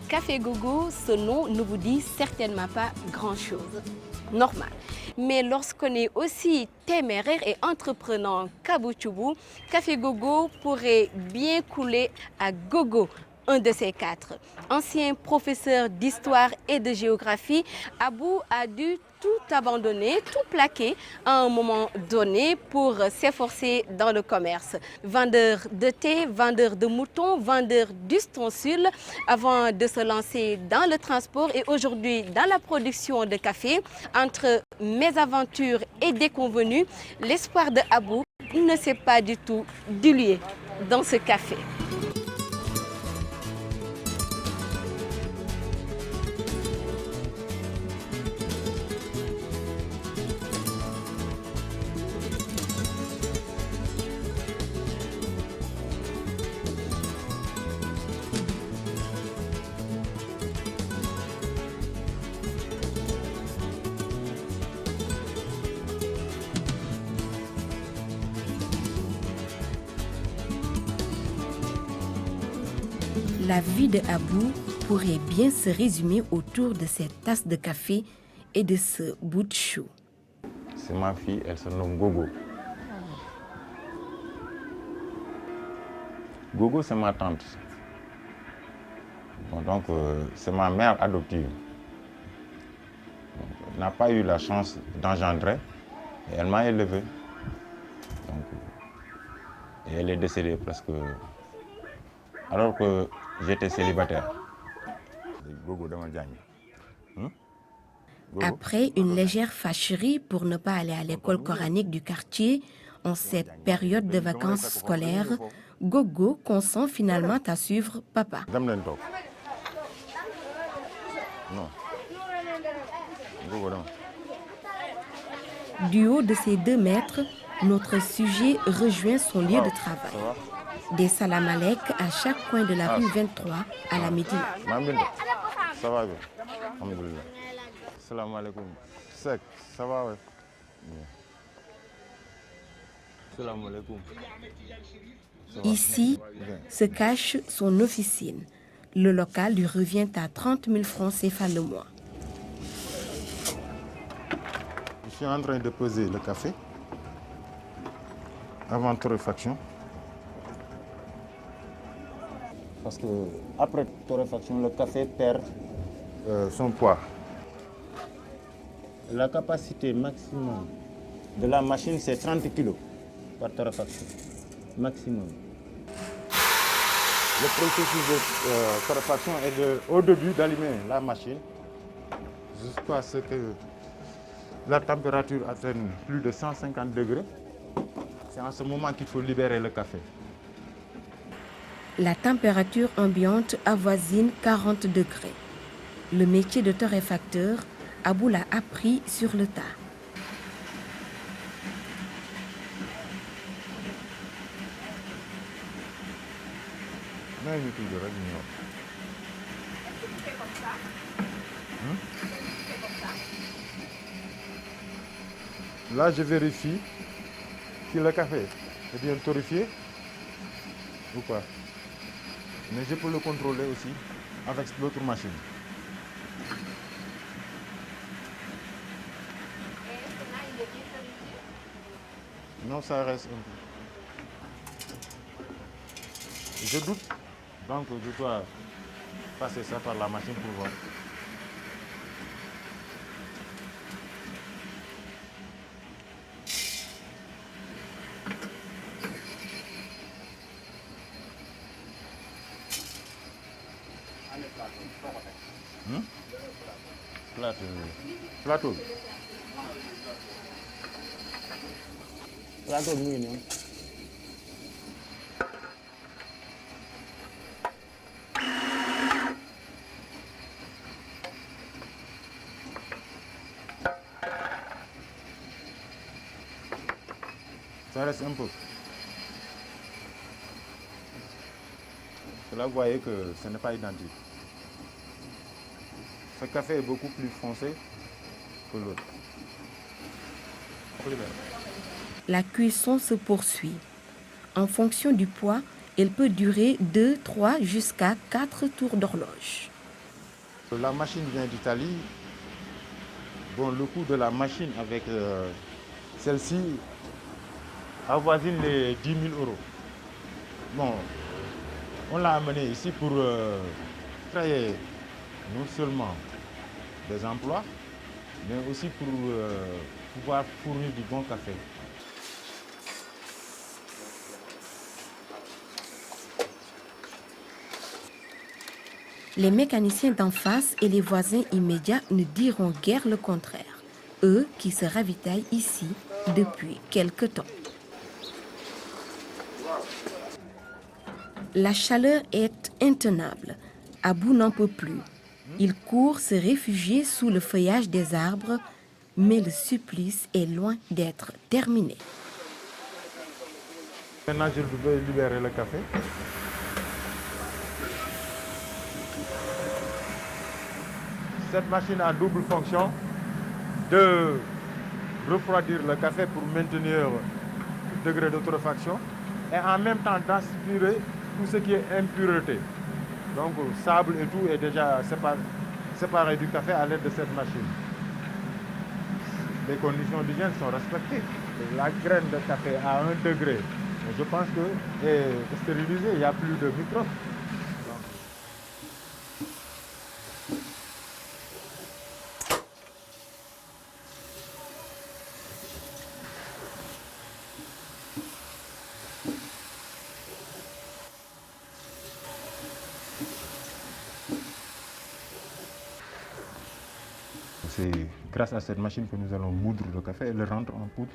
Café Gogo, ce nom ne vous dit certainement pas grand-chose. Normal. Mais lorsqu'on est aussi téméraire et entreprenant qu'Abou-Choubou, Café Gogo pourrait bien couler à gogo. Un de ces quatre. Ancien professeur d'histoire et de géographie, Abou a dû tout abandonner, tout plaquer à un moment donné pour s'efforcer dans le commerce. Vendeur de thé, vendeur de moutons, vendeur d'ustensiles avant de se lancer dans le transport et aujourd'hui dans la production de café. Entre mésaventures et déconvenues, l'espoir de Abou ne s'est pas du tout dilué dans ce café. La vie de Abou pourrait bien se résumer autour de cette tasse de café et de ce bout de chou. C'est ma fille, elle se nomme Gogo. Gogo, c'est ma tante. Bon, donc, c'est ma mère adoptive. Donc, elle n'a pas eu la chance d'engendrer et elle m'a élevé. Donc, et elle est décédée presque alors que j'étais célibataire. Après une légère fâcherie pour ne pas aller à l'école coranique du quartier, en cette période de vacances scolaires, Gogo consent finalement à suivre papa. Du haut de ces 2 mètres, notre sujet rejoint son lieu de travail. Des salam alek à chaque coin de la rue 23 à la Médina. Ça va bien. Alhamdoulilah. Salam alaikum. Sec, ça va, ouais. Salam alaikum. Ici se cache son officine. Le local lui revient à 30 000 francs CFA le mois. Je suis en train de peser le café avant torréfaction. Parce qu'après torréfaction, le café perd son poids. La capacité maximum de la machine, c'est 30 kg par torréfaction. Maximum. Le processus de torréfaction est au début d'allumer la machine jusqu'à ce que la température atteigne plus de 150 degrés. C'est en ce moment qu'il faut libérer le café. La température ambiante avoisine 40 degrés. Le métier de torréfacteur, Abou l'a appris sur le tas. Là, je vérifie si le café est bien torréfié ou pas. Mais je peux le contrôler aussi avec l'autre machine. Non, ça reste un peu. Je doute, donc je dois passer ça par la machine pour voir. Plateau. Plateau muy bien. Ça reste un peu. Là, vous voyez que ce n'est pas identique. Ce café est beaucoup plus foncé que l'autre. La cuisson se poursuit. En fonction du poids, elle peut durer 2, 3 jusqu'à 4 tours d'horloge. La machine vient d'Italie. Bon, le coût de la machine avec celle-ci avoisine les 10 000 euros. Bon, on l'a amené ici pour créer non seulement des emplois, mais aussi pour pouvoir fournir du bon café. Les mécaniciens d'en face et les voisins immédiats ne diront guère le contraire, eux qui se ravitaillent ici depuis quelque temps. La chaleur est intenable. Abou n'en peut plus. Il court se réfugier sous le feuillage des arbres, mais le supplice est loin d'être terminé. Maintenant, je vais libérer le café. Cette machine a double fonction de refroidir le café pour maintenir le degré de torréfaction et en même temps d'aspirer tout ce qui est impureté. Donc sable et tout est déjà séparé du café à l'aide de cette machine. Les conditions d'hygiène sont respectées. La graine de café à 1 degré, je pense que est stérilisée, il n'y a plus de microbes. C'est grâce à cette machine que nous allons moudre le café et le rendre en poudre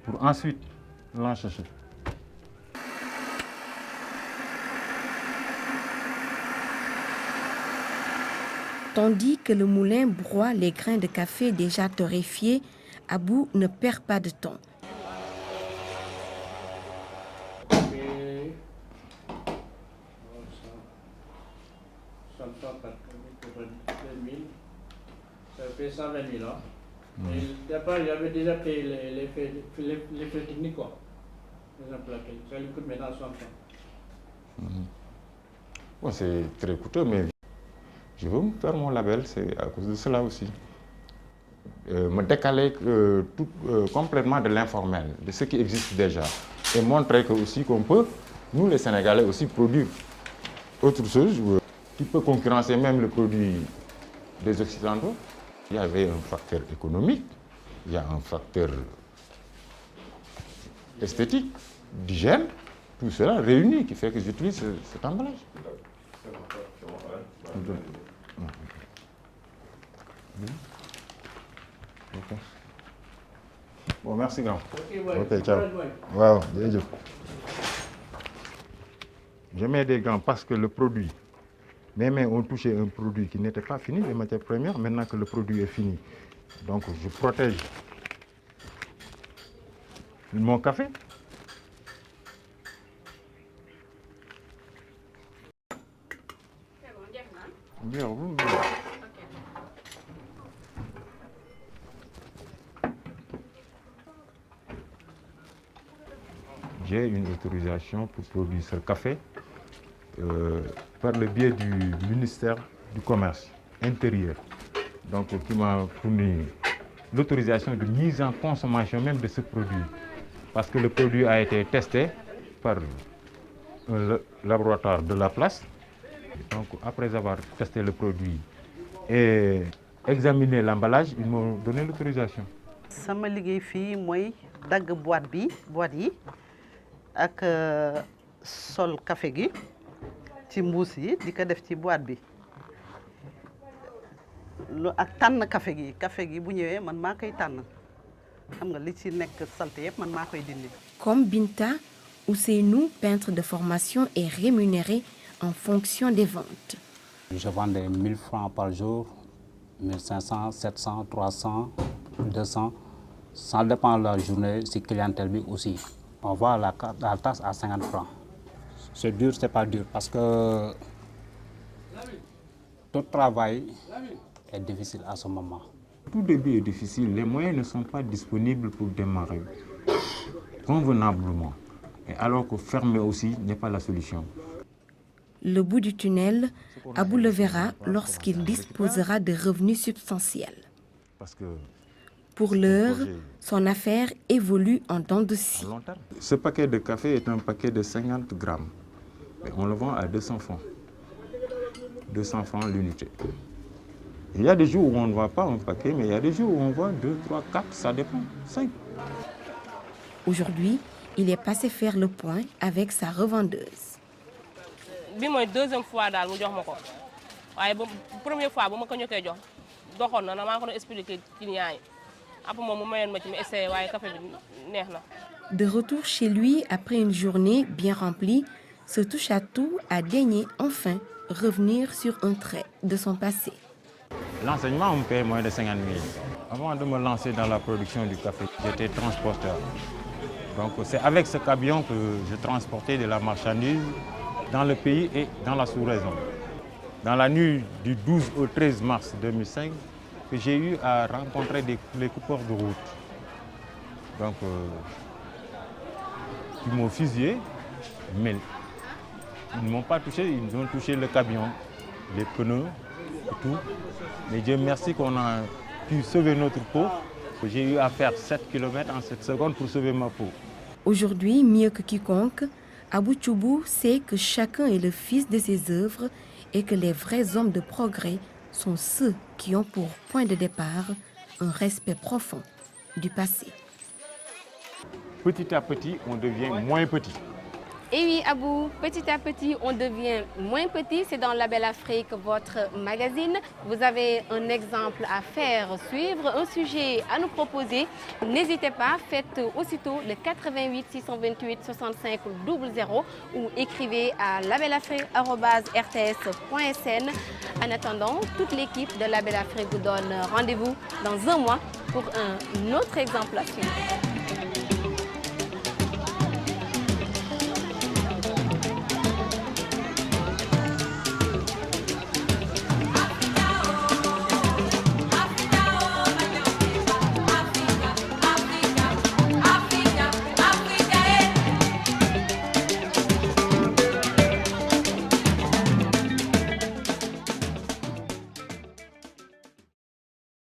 pour ensuite l'enchaîner. Tandis que le moulin broie les grains de café déjà torréfiés, Abou ne perd pas de temps. Ça fait 120 000 ans. Et d'abord, il avait déjà payé les frais techniques, quoi. Les implacés. Ça lui coûte maintenant 60 ans. Bon, c'est très coûteux, mais je veux faire mon label, c'est à cause de cela aussi. Me décaler complètement de l'informel, de ce qui existe déjà. Et montrer que aussi qu'on peut, nous les Sénégalais aussi, produire autre chose qui peut concurrencer même le produit des Occidentaux. Il y avait un facteur économique, il y a un facteur esthétique, d'hygiène, tout cela réuni qui fait que j'utilise cet emballage. Okay. Bon, merci grand. Ok, ciao. Wow, je mets des gants parce que le produit, mes mains ont touché un produit qui n'était pas fini, les matières premières, maintenant que le produit est fini. Donc je protège mon café. Bien, vous. J'ai une autorisation pour produire ce café par le biais du ministère du Commerce intérieur. Donc, qui m'a fourni l'autorisation de mise en consommation même de ce produit. Parce que le produit a été testé par un laboratoire de la place. Donc, après avoir testé le produit et examiné l'emballage, ils m'ont donné l'autorisation. Sama liggéey fii mooy dagg boîte yi ak sol café gi ci mbuus yi di ko def ci boîte bi lu ak tànn café gi bu ñëwee man maa koy tànn xam nga li ci nekk salte yëpp man maa koy dindi. Comme Binta, Ousseynou, peintre de formation, est rémunéré en fonction des ventes. Je vendais 1000 francs par jour, 1500, 700, 300, 200. Ça dépend de la journée, si clientèle bi aussi. On vend la tasse à 50 francs. C'est dur, c'est pas dur, parce que tout travail est difficile à ce moment. Tout début est difficile, les moyens ne sont pas disponibles pour démarrer convenablement. Et alors que fermer aussi n'est pas la solution. Le bout du tunnel, Abou le verra lorsqu'il disposera de revenus substantiels. Parce que Pour l'heure, son affaire évolue en dents de scie. ce paquet de café est un paquet de 50 grammes. Et on le vend à 200 francs. 200 francs l'unité. Il y a des jours où on ne vend pas un paquet, mais il y a des jours où on vend 2, 3, 4, ça dépend, 5. Aujourd'hui, il est passé faire le point avec sa revendeuse. Bi mooy deuxième fois daal mu jox ma ko waaye ba première fois ba ma ko ñëkkee jox doxoon na maa ko doon expliqué client yi après moom mu mayoon ma ci mu essayé waaye café bi neex na. De retour chez lui après une journée bien remplie, ce touche-à-tout a daigné enfin revenir sur un trait de son passé. L'enseignement, on me paye moins de 50 000. Avant de me lancer dans la production du café, j'étais transporteur. Donc c'est avec ce camion que je transportais de la marchandise dans le pays et dans la sous-région. Dans la nuit du 12 au 13 mars 2005, que j'ai eu à rencontrer les coupeurs de route. Donc, ils m'ont fusillé, mais ils ne m'ont pas touché, ils ont touché le camion, les pneus et tout. Mais Dieu merci qu'on a pu sauver notre peau. J'ai eu à faire 7 km en 7 secondes pour sauver ma peau. Aujourd'hui, mieux que quiconque, Abou Choubou sait que chacun est le fils de ses œuvres et que les vrais hommes de progrès sont ceux qui ont pour point de départ un respect profond du passé. Petit à petit, on devient moins petit. Et oui, Abou, petit à petit, on devient moins petit. C'est dans La Belle Afrique, votre magazine. Vous avez un exemple à faire suivre, un sujet à nous proposer. N'hésitez pas, faites aussitôt le 88 628 65 00 ou écrivez à labelleafrique@rts.sn. En attendant, toute l'équipe de La Belle Afrique vous donne rendez-vous dans un mois pour un autre exemple à suivre.